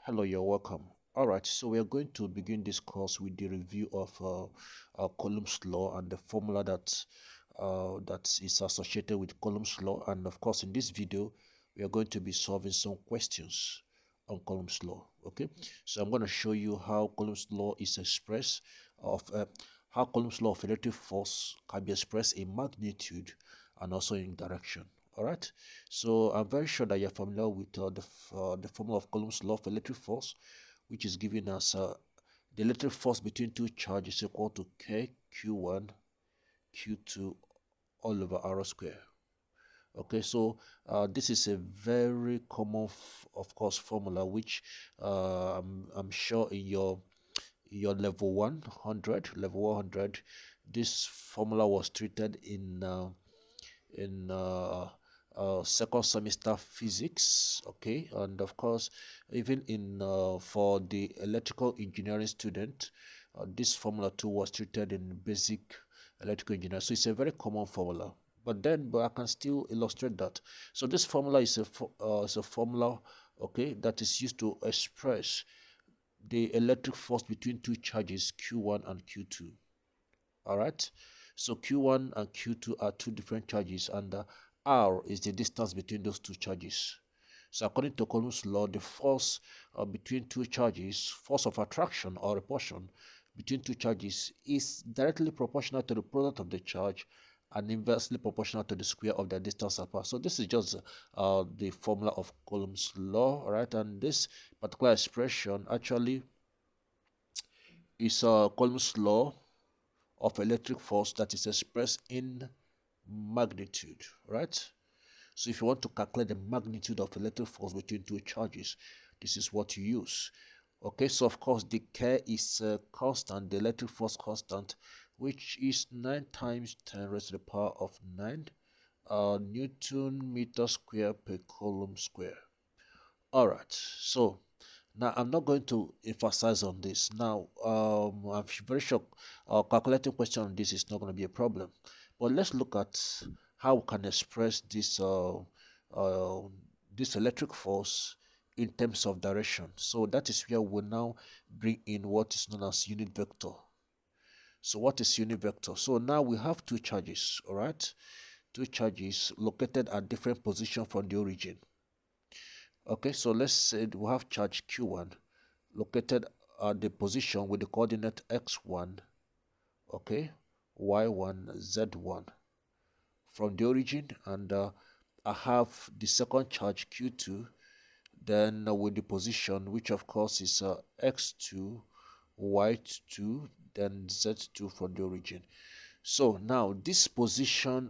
Hello, you're welcome. All right, so we are going to begin this course with the review of Coulomb's law and the formula that is associated with Coulomb's law. And of course, in this video, we are going to be solving some questions on Coulomb's law. Okay, so I'm going to show you how Coulomb's law is expressed of how Coulomb's law of electric force can be expressed in magnitude and also in direction. All right, so I'm very sure that you're familiar with the formula of Coulomb's law of electric force, which is giving us the electric force between two charges equal to K Q1 Q2 all over R square. Okay, so this is a very common, of course, formula which I'm sure in your level 100, this formula was treated in second semester physics. Okay, and of course even in for the electrical engineering student, this formula too was treated in basic electrical engineering. So it's a very common formula, but I can still illustrate that. So this formula is a formula, okay, that is used to express the electric force between two charges Q1 and Q2. All right, so Q1 and Q2 are two different charges, and R is the distance between those two charges. So according to Coulomb's law, the force between two charges, force of attraction or repulsion between two charges, is directly proportional to the product of the charge and inversely proportional to the square of the distance apart. So this is just the formula of Coulomb's law, all right? And this particular expression actually is Coulomb's law of electric force that is expressed in magnitude, right? So if you want to calculate the magnitude of electric force between two charges, this is what you use. Okay, so of course the K is constant, the electric force constant, which is 9 times 10 raised to the power of 9 Newton meter square per Coulomb square. All right, so now I'm not going to emphasize on this. Now I'm very sure calculating question on this is not going to be a problem. But let's look at how we can express uh, this electric force in terms of direction. So that is where we now bring in what is known as unit vector. So what is unit vector? So now we have two charges, all right? Two charges located at different positions from the origin. Okay, so let's say we have charge Q1 located at the position with the coordinate x1, okay, y1, z1 from the origin, and I have the second charge Q2 then with the position, which of course is x2, y2, then z2 from the origin. So now this position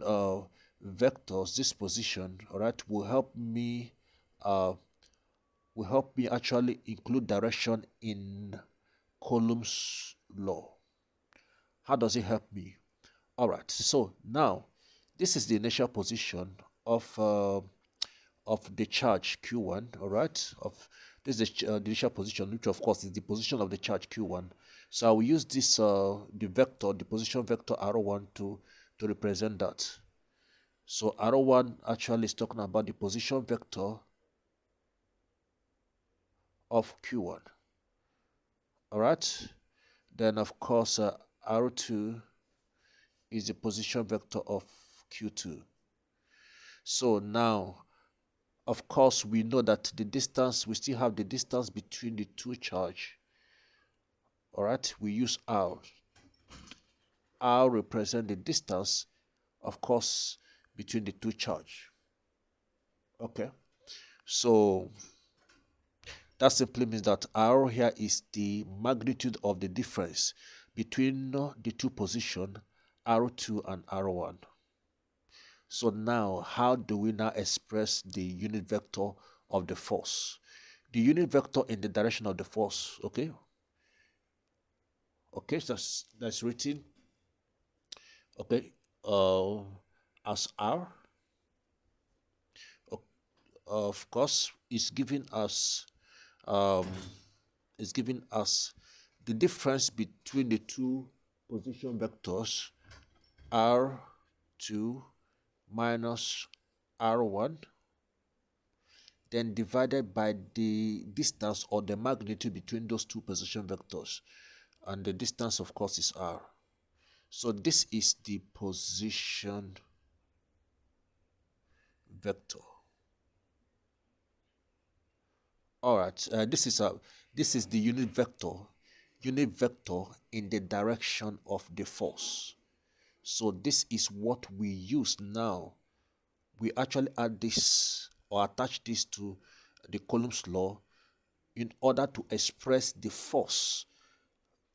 vectors, this position, all right, will help me actually include direction in Coulomb's law. How does it help me? All right, so now this is the initial position of the charge Q1. All right, of this is the initial position, which of course is the position of the charge Q1. So I will use this the vector, the position vector R1 to represent that. So R1 actually is talking about the position vector of Q1. All right, then of course R2 is the position vector of Q2. So now, of course, we know that the distance, we still have the distance between the two charge. All right, we use R. R represent the distance, of course, between the two charge. Okay, so that simply means that R here is the magnitude of the difference between the two positions, R2 and R1. So now, how do we now express the unit vector of the force? The unit vector in the direction of the force, okay? Okay, so that's written, okay, as R. Of course, it's giving us the difference between the two position vectors, R2 minus R1. then divided by the distance or the magnitude between those two position vectors. And the distance, of course, is r. So this is the position vector. All right, this is the unit vector in the direction of the force. So this is what we use now. We actually add this or attach this to the Coulomb's law in order to express the force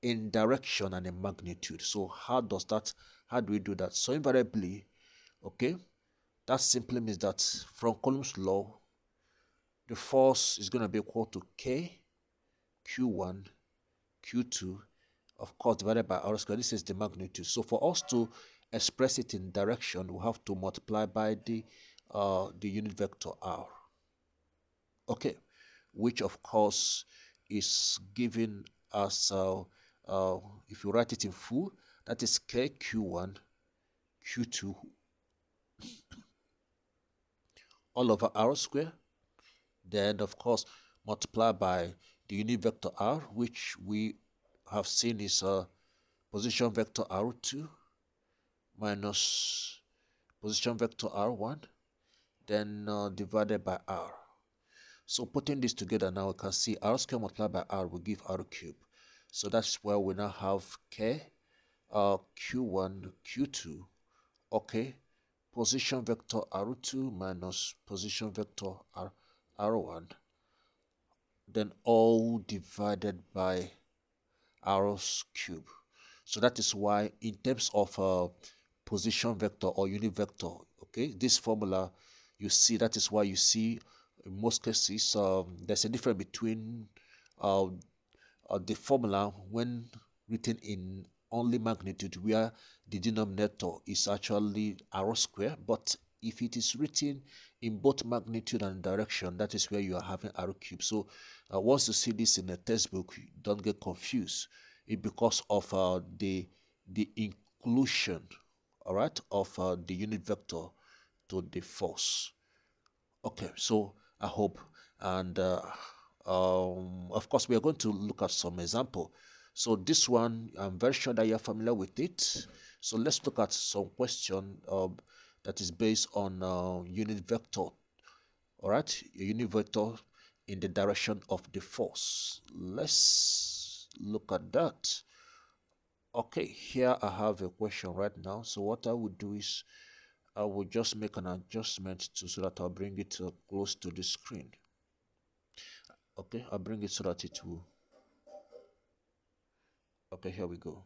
in direction and in magnitude. So how do we do that? So invariably, okay, that simply means that from Coulomb's law, the force is going to be equal to K, Q1, Q2, of course, divided by r squared. This is the magnitude. So for us to express it in direction, we have to multiply by the unit vector r. Okay, which of course is given as if you write it in full, that is K Q1 Q2 all over r square. Then of course multiply by the unit vector r, which we have seen is position vector r2 minus position vector r1, then divided by r. So putting this together now, we can see r squared multiplied by r will give r cubed. So that's where we now have K, Q1, Q2, okay, position vector r2 minus position vector r1, then all divided by r cubed. So that is why in terms of position vector or unit vector, okay, this formula, you see, that is why you see in most cases there's a difference between uh, the formula when written in only magnitude, where the denominator is actually r square, but if it is written in both magnitude and direction, that is where you are having r cubed. So once you see this in a textbook, don't get confused. It's because of the inclusion, all right, of the unit vector to the force. Okay, so I hope, and of course we are going to look at some example. So this one, I'm very sure that you're familiar with it. So let's look at some question that is based on unit vector. All right, a unit vector in the direction of the force. Let's look at that. Okay, here I have a question right now. So what I would do is I will just make an adjustment so that I'll bring it close to the screen. Okay, I'll bring it so that it will. Okay, here we go.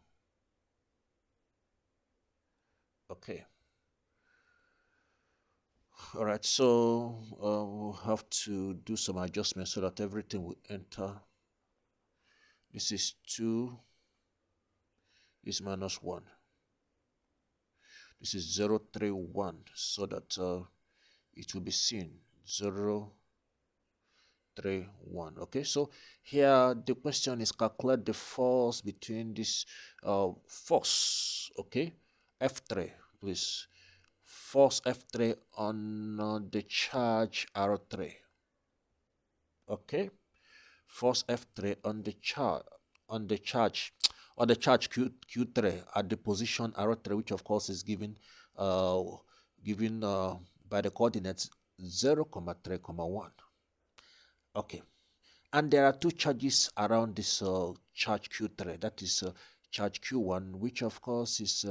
Okay. All right, so we'll have to do some adjustments so that everything will enter. This is 2 is minus 1. This is 0, 3, 1, so that it will be seen 0, 3, 1. Okay, so here the question is calculate the force between this force, okay, F3, please. Force F3 on the charge R3. Okay, force F3 on the charge Q3 at the position R3, which of course is given by the coordinates 0, 3, 1. Okay, and there are two charges around this charge Q3. That is charge Q1, which of course is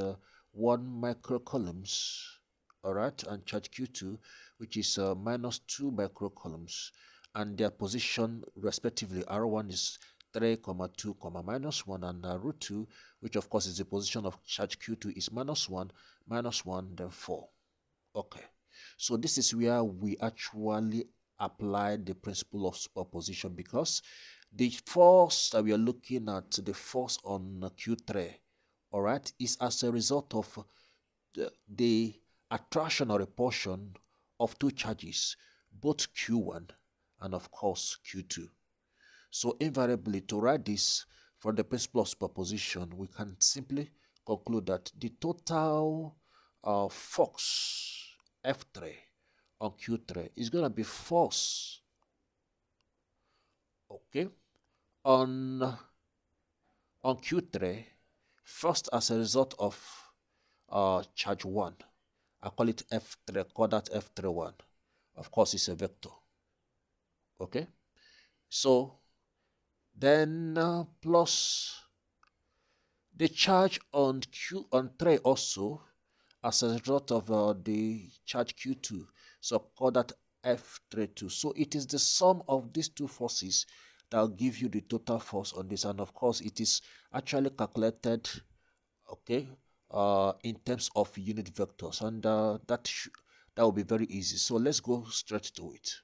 1 microcoulombs, all right, and charge Q2, which is minus 2 microcoulombs, and their position respectively. R1 is 3, 2, minus 1, and root 2, which of course is the position of charge Q2, is minus 1, then 4. Okay, so this is where we actually apply the principle of superposition, because the force that we are looking at, the force on Q3, all right, is as a result of the attraction or repulsion of two charges, both Q1 and of course Q2. So invariably, to write this from the principle of superposition, we can simply conclude that the total force F3 on Q3 is going to be force Okay. On Q3, first as a result of charge 1, I call it F3, I call that F31. Of course, it's a vector. Okay. So then plus the charge on Q3 also as a result of the charge Q2. So call that F32. So it is the sum of these two forces that will give you the total force on this. And of course, it is actually calculated, okay, in terms of unit vectors. And that will be very easy. So let's go straight to it.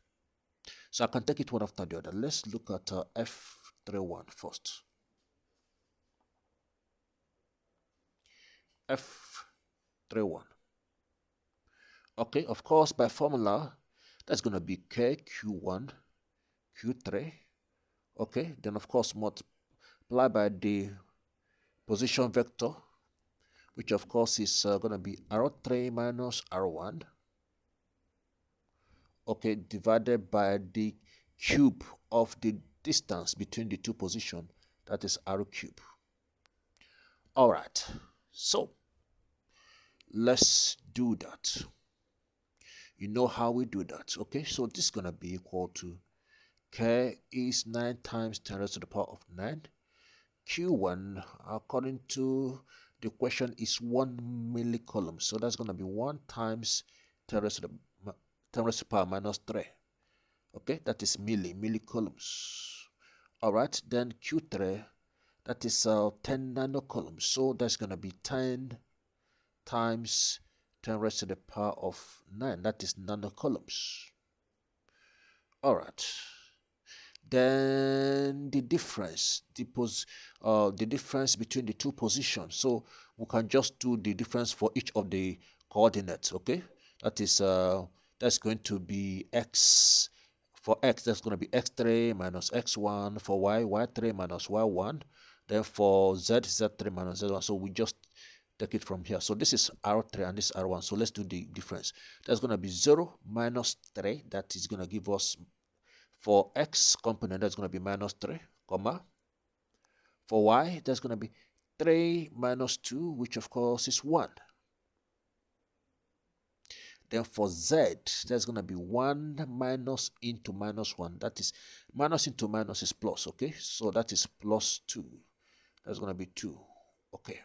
So I can take it one after the other. Let's look at F31 first. F31. Okay, of course, by formula, that's going to be K, Q1, Q3. Okay, then of course, multiply by the position vector, which of course is going to be R3 minus R1. Okay, divided by the cube of the distance between the two positions, that is R cube. All right, so let's do that. You know how we do that. Okay, so this is going to be equal to K is 9 times 10 raised to the power of 9. Q1, according to the question, is 1 millicoulomb. So that's going to be 1 times 10 raised to the power minus 3. Okay, that is millicoulombs. All right, then Q3, that is 10 nanocoulombs. So that's going to be 10 times 10 raised to the power of 9. That is nanocoulombs. All right. Then the difference, the difference between the two positions. So we can just do the difference for each of the coordinates. Okay, that is that's going to be x. For x, that's going to be x3 minus x1. For y, y3 minus y1. Then for z, z3 minus z1. So we just take it from here. So this is R3 and this R1. So let's do the difference. That's going to be 0 minus 3. That is going to give us, for x component, that's going to be minus 3, comma. For y, that's going to be 3 minus 2, which of course is 1. Then for z, that's going to be 1 minus into minus 1. That is, minus into minus is plus, okay? So that is plus 2. That's going to be 2, okay?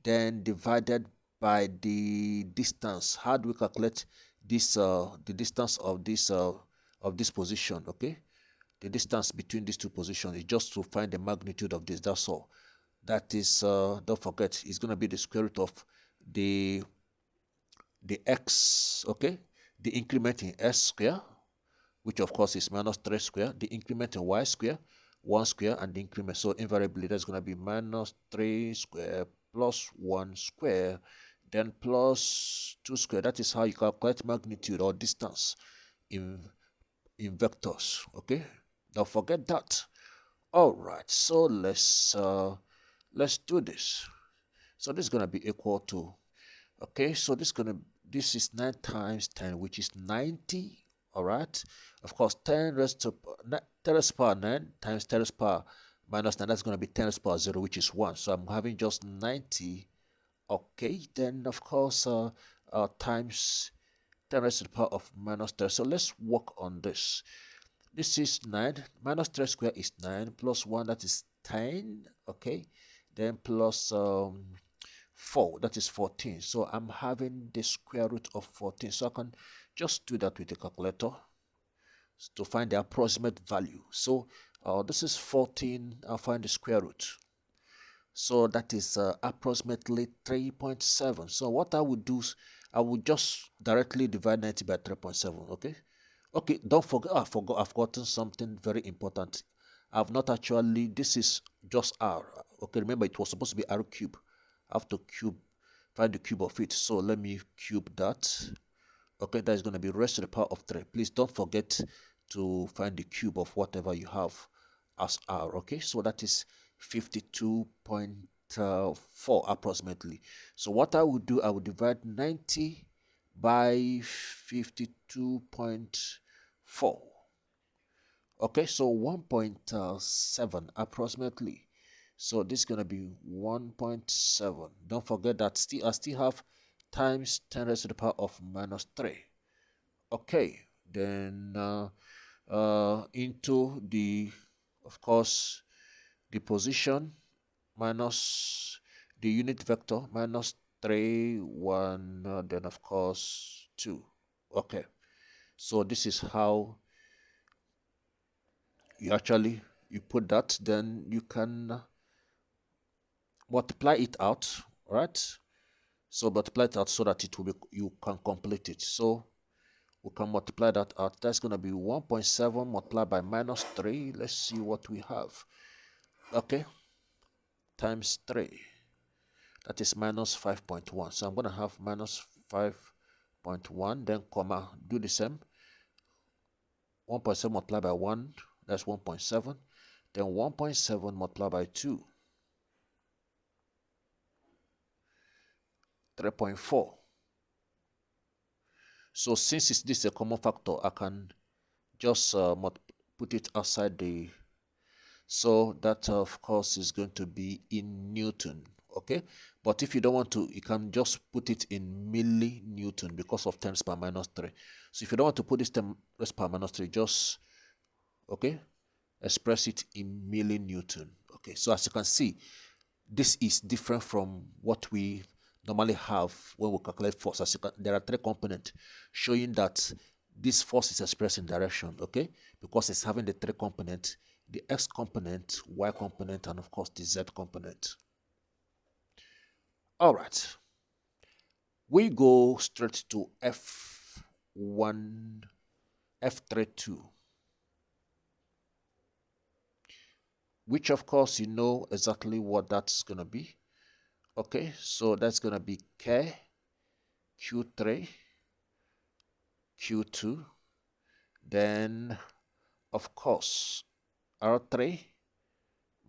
Then divided by the distance. How do we calculate this, the distance of this position, okay? The distance between these two positions is just to find the magnitude of this. That's all. That is, don't forget, it's going to be the square root of the x, okay? The increment in s square, which of course is minus 3 square. The increment in y square, 1 square, and the increment. So invariably, that's going to be minus 3 square plus 1 square, then plus 2 square. That is how you calculate magnitude or distance in vectors, okay? Don't forget that. All right, so let's do this. So this is going to be equal to, okay, so this is 9 times 10, which is 90. All right, of course, 10 raised to power 9 times 10 raised to power minus 9, that's going to be 10 raised to power 0, which is 1. So I'm having just 90. Okay, then of course times 10 raised to the power of minus 3. So let's work on this. This is 9 minus 3 square is 9 plus 1, that is 10. Okay, then plus 4, that is 14. So I'm having the square root of 14. So I can just do that with a calculator to find the approximate value. So this is 14. I'll find the square root. So that is approximately 3.7. So what I would do is I would just directly divide 90 by 3.7. Okay. Okay, don't forget, I've forgotten something very important. I've not actually, this is just R. Okay, remember it was supposed to be R cube. I have to find the cube of it. So let me cube that. Okay, that is going to be raised to the power of 3. Please don't forget to find the cube of whatever you have as R. Okay, so that is 52.4 approximately. So what I would do, I would divide 90 by 52.4. Okay, so 1.7 approximately. So this is going to be 1.7. Don't forget that I still have times 10 raised to the power of minus 3. Okay, then into the, of course, the position minus the unit vector minus 3, 1, then of course 2. Okay, so this is how you actually you put that, then you can multiply it out, right? So multiply it out so that it will be, you can complete it. So we can multiply that out. That's going to be 1.7 multiplied by minus 3. Let's see what we have. Okay, times 3. That is minus 5.1. So I'm going to have minus 5.1, then comma, do the same. 1.7 multiplied by 1, that's 1.7. Then 1.7 multiplied by 2, 3.4. So since this is a common factor, I can just put it outside the, so that of course is going to be in Newton. Okay, but if you don't want to, you can just put it in millinewton because of 10 raised per minus 3. So if you don't want to put this 10 raised per minus 3, just, okay, express it in millinewton. Okay, so as you can see, this is different from what we normally have when we calculate force. As you can, there are 3 components showing that this force is expressed in direction, okay, because it's having the 3 components: the x component, y component, and of course the z component. All right, we go straight to F1, F32, which of course you know exactly what that's going to be. Okay, so that's going to be K, Q3, Q2, then of course R3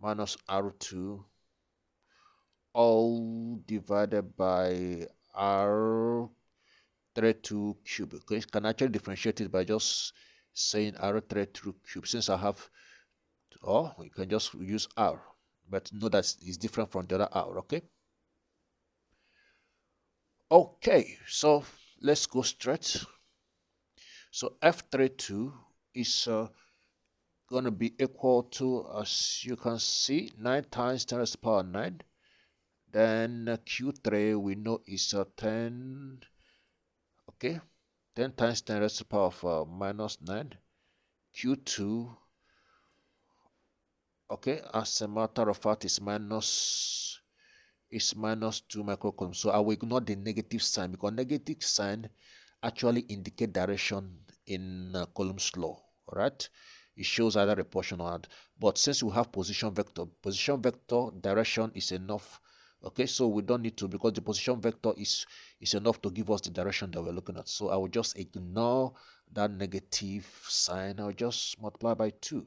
minus R2, all divided by R32 cube. Okay, you can actually differentiate it by just saying R32 cube, since I have, or you can just use R, but know that it's different from the other R. Okay, okay, so let's go straight. So F32 is going to be equal to, as you can see, 9 times 10 raised to the power 9. Then Q3 we know is 10, okay, 10 times 10 raised to the power of minus 9. Q2, okay, as a matter of fact, is minus 2 microcoulombs. So I will ignore the negative sign, because negative sign actually indicate direction in Coulomb's law. All right, it shows either repulsion or add. But since we have position vector direction is enough. Okay, so we don't need to, because the position vector is enough to give us the direction that we're looking at. So I will just ignore that negative sign. I'll just multiply by 2.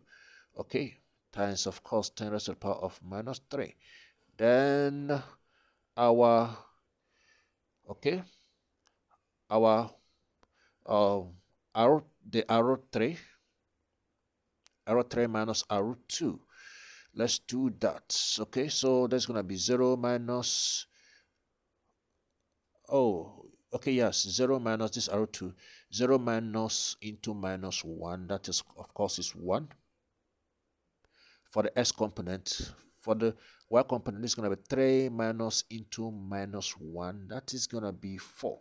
Okay, times of course 10 raised to the power of minus 3. Then our, okay, our arrow, the arrow 3 minus arrow 2. Let's do that. Okay, so that's gonna be 0 minus, oh, okay, yes, 0 minus this arrow 2, 0 minus into minus 1, that is of course is 1 for the x component. For the y component, it's gonna be 3 minus into minus 1, that is gonna be 4.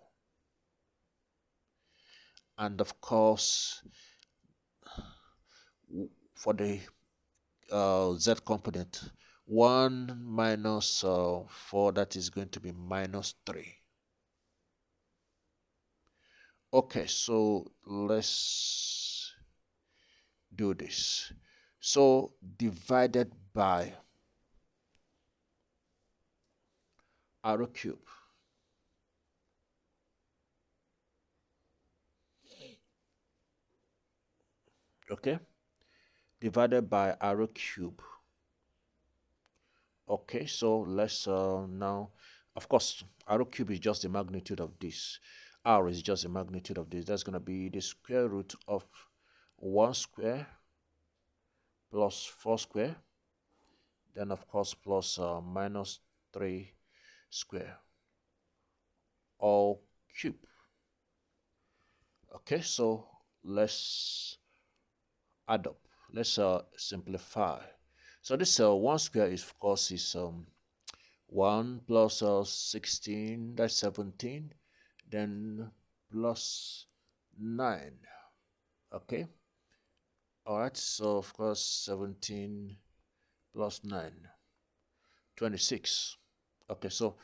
And of course, for the z component, 1 minus 4, that is going to be minus 3. Okay, so let's do this. So divided by arrow cube. Okay, divided by arrow cube. Okay, so let's now, of course, arrow cube is just the magnitude of this. R is just the magnitude of this. That's going to be the square root of 1 square plus 4 square, then of course plus minus 3 square, all cube. Okay, so let's add up. Let's simplify. So this 1 square is of course is 1 plus 16, that's 17, then plus 9. Okay, all right, so of course 17 plus 9, 26. Okay, so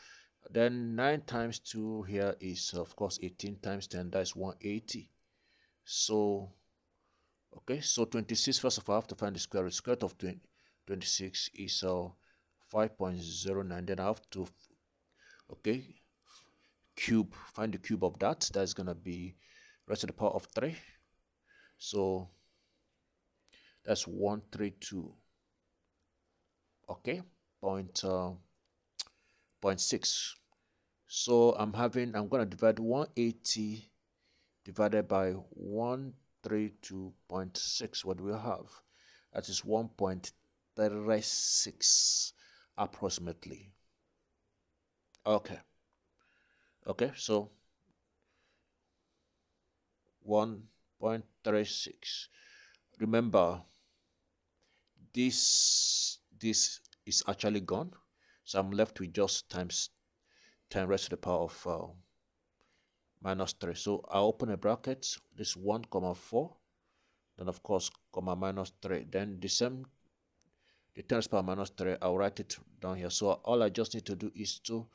then 9 times 2 here is of course 18 times 10, that's 180. So okay, so 26, first of all I have to find the square root. Square root of 26 is 5.09. Then I have to, okay, find the cube of that. That's gonna be raised to the power of 3. So that's 132. Okay, point 0.6. So I'm gonna divide 180 divided by 132.6. What do we have? That is 1.36 approximately. Okay, so 1.36. Remember, this is actually gone, so I'm left with just times 10 raised to the power of minus 3. So I open a bracket, this 1 comma 4, then of course comma minus 3, then the 10 raised to the power minus 3, I'll write it down here. So all I just need to do is to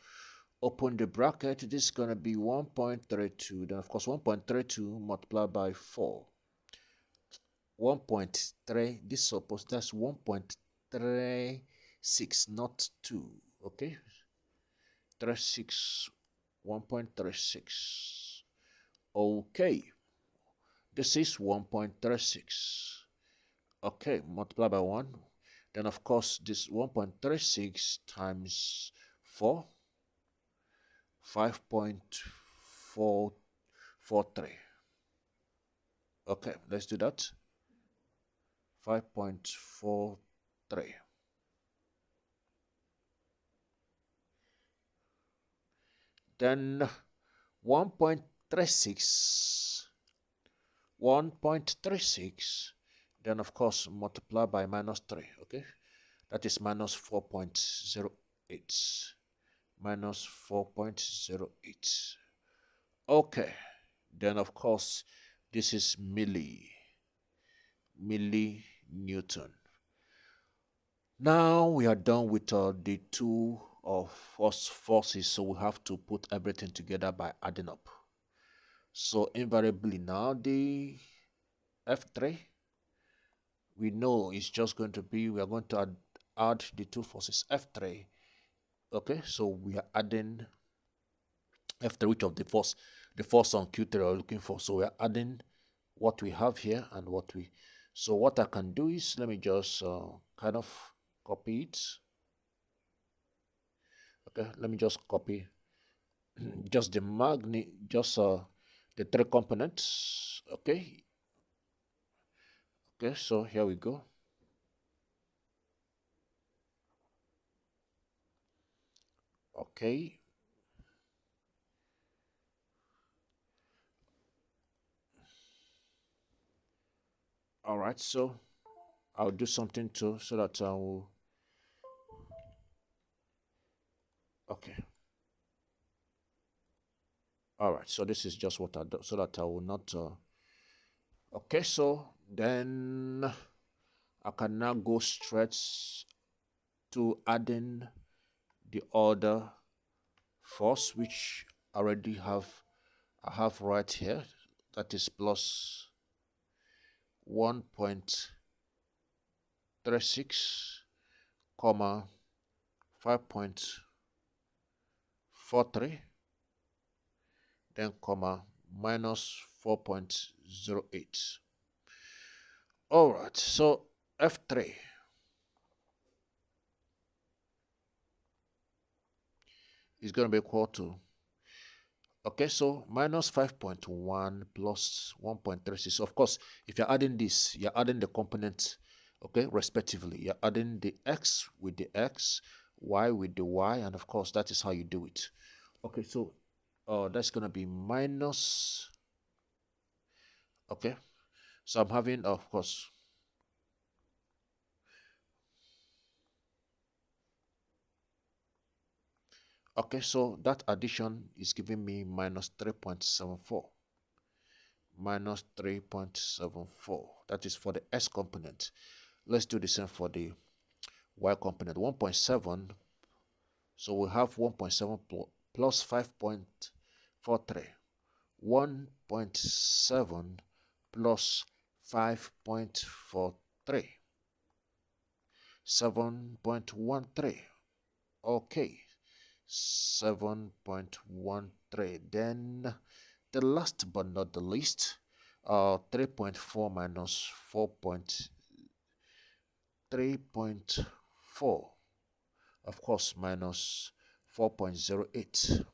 open the bracket. This is going to be 1.32, then of course 1.32 multiplied by 4, 1.3, this suppose that's 1.36, not 2. Okay, 36, 1.36. Okay, this is 1.36. Okay, multiply by 1, then of course this 1.36 times 4, 5.443. Okay, let's do that. 5.43. Then 1.36, 1.36, then of course multiply by minus 3. Okay, that is minus 4.08, minus 4.08. Okay, then of course this is millinewton. Now we are done with the two of forces, so we have to put everything together by adding up. So invariably now the F3, we know it's just going to be, we are going to add the two forces F3. Okay, so we are adding F3, which of the force on Q3 are looking for. So we are adding what we have here and what we, so what I can do is, let me just kind of copy it. Okay, let me just copy just the the 3 components. Okay, so here we go. Okay, all right, so I'll do something too so that I will, okay, all right, so this is just what I do so that I will not okay, so then I can now go straight to adding the other force, which I have right here, that is plus 1.36 comma 5.43, then comma minus 4.08. all right, so F3 is going to be equal to, okay, so minus 5.1 plus 1.36. Of course, if you're adding this, you're adding the components. okay, respectively. You're adding the x with the x, y with the y, and of course that is how you do it. Okay, so that's gonna be minus, okay, so I'm having, of course, okay, so that addition is giving me minus 3.74, minus 3.74. That is for the s component. Let's do the same for the y component. 1.7, so we have 1.7 plus 5.43. 1.7 plus 5.43, 7.13. Okay, 7.13. Then the last but not the least, 3.4 minus 4.3.4, of course, minus 4.08,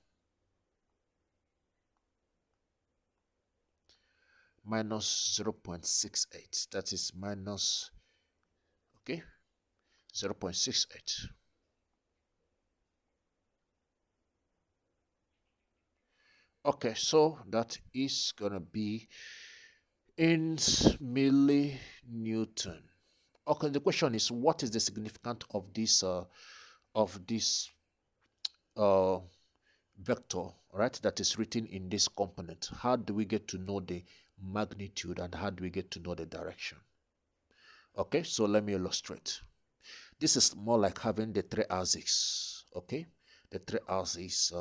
minus 0.68. That is minus, okay, 0.68. Okay, so that is gonna be in millinewton. Okay, the question is, what is the significance of this uh, vector, right? That is written in this component. How do we get to know the magnitude, and how do we get to know the direction? Okay, so let me illustrate. This is more like having the three axes. Okay, the three axes,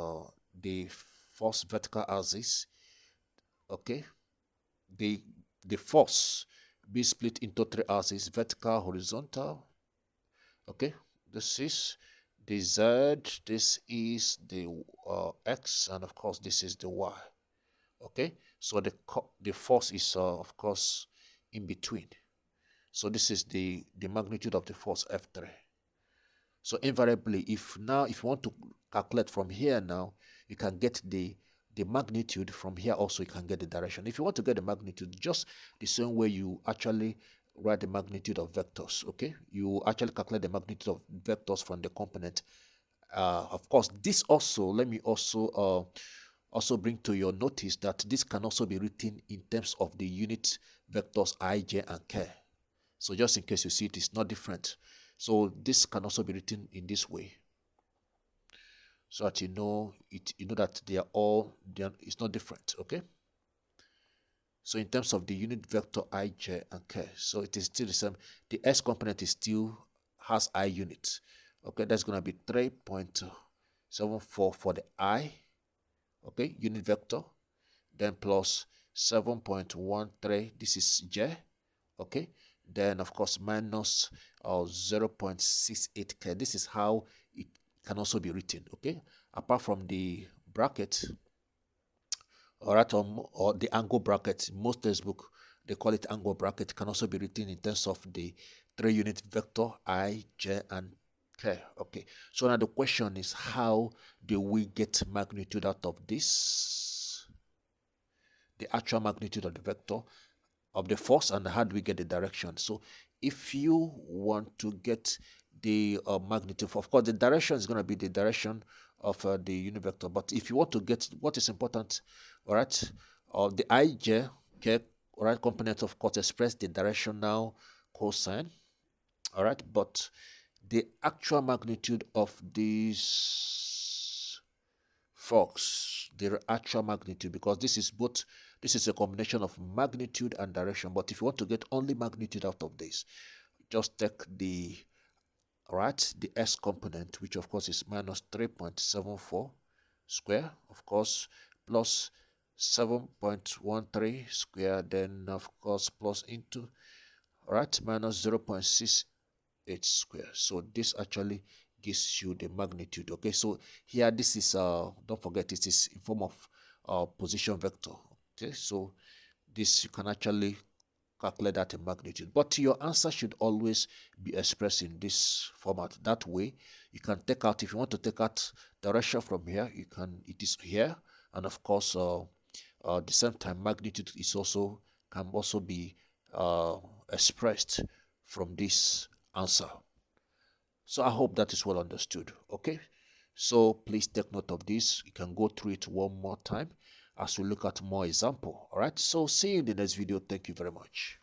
the first vertical axis. Okay, the force be split into three axes: vertical, horizontal. Okay, this is the z, this is the x, and of course this is the y. Okay, so the force is of course in between. So this is the magnitude of the force F3. So invariably, if you want to calculate from here now, you can get the magnitude. From here also you can get the direction. If you want to get the magnitude, just the same way you actually write the magnitude of vectors. Okay, you actually calculate the magnitude of vectors from the component. Of course, this also, let me also bring to your notice that this can also be written in terms of the unit vectors I, j, and k. So just in case you see it is not different. So this can also be written in this way, so that you know that it's not different. Okay, so in terms of the unit vector I, j, and k, so it is still the same. The s component is still has I units. Okay, that's going to be 3.74 for the I, okay, unit vector, then plus 7.13, this is j, okay, then of course minus 0.68k. This is how it can also be written. Okay, apart from the bracket, all right, or the angle bracket. Most textbook they call it angle bracket. Can also be written in terms of the three unit vector I, j, and k. Okay, so now the question is, how do we get magnitude out of this, the actual magnitude of the vector of the force, and how do we get the direction? So if you want to get the magnitude, of course the direction is going to be the direction of the unit vector, but if you want to get what is important, all right, the ij, okay, all right, component of course express the directional cosine, all right, but the actual magnitude of this force, the actual magnitude, because this is a combination of magnitude and direction. But if you want to get only magnitude out of this, just take the the s component, which of course is minus 3.74 square, of course, plus 7.13 square, then of course plus into minus 0.68 square. So this actually gives you the magnitude. Okay, so here this is don't forget, it is in form of position vector. Okay, so this you can actually calculate that in magnitude, but your answer should always be expressed in this format. That way you can take out, if you want to take out direction from here, you can, it is here, and of course at the same time magnitude is also can also be expressed from this answer. So I hope that is well understood. Okay. So please take note of this. You can go through it one more time as we look at more example. All right. So see you in the next video. Thank you very much.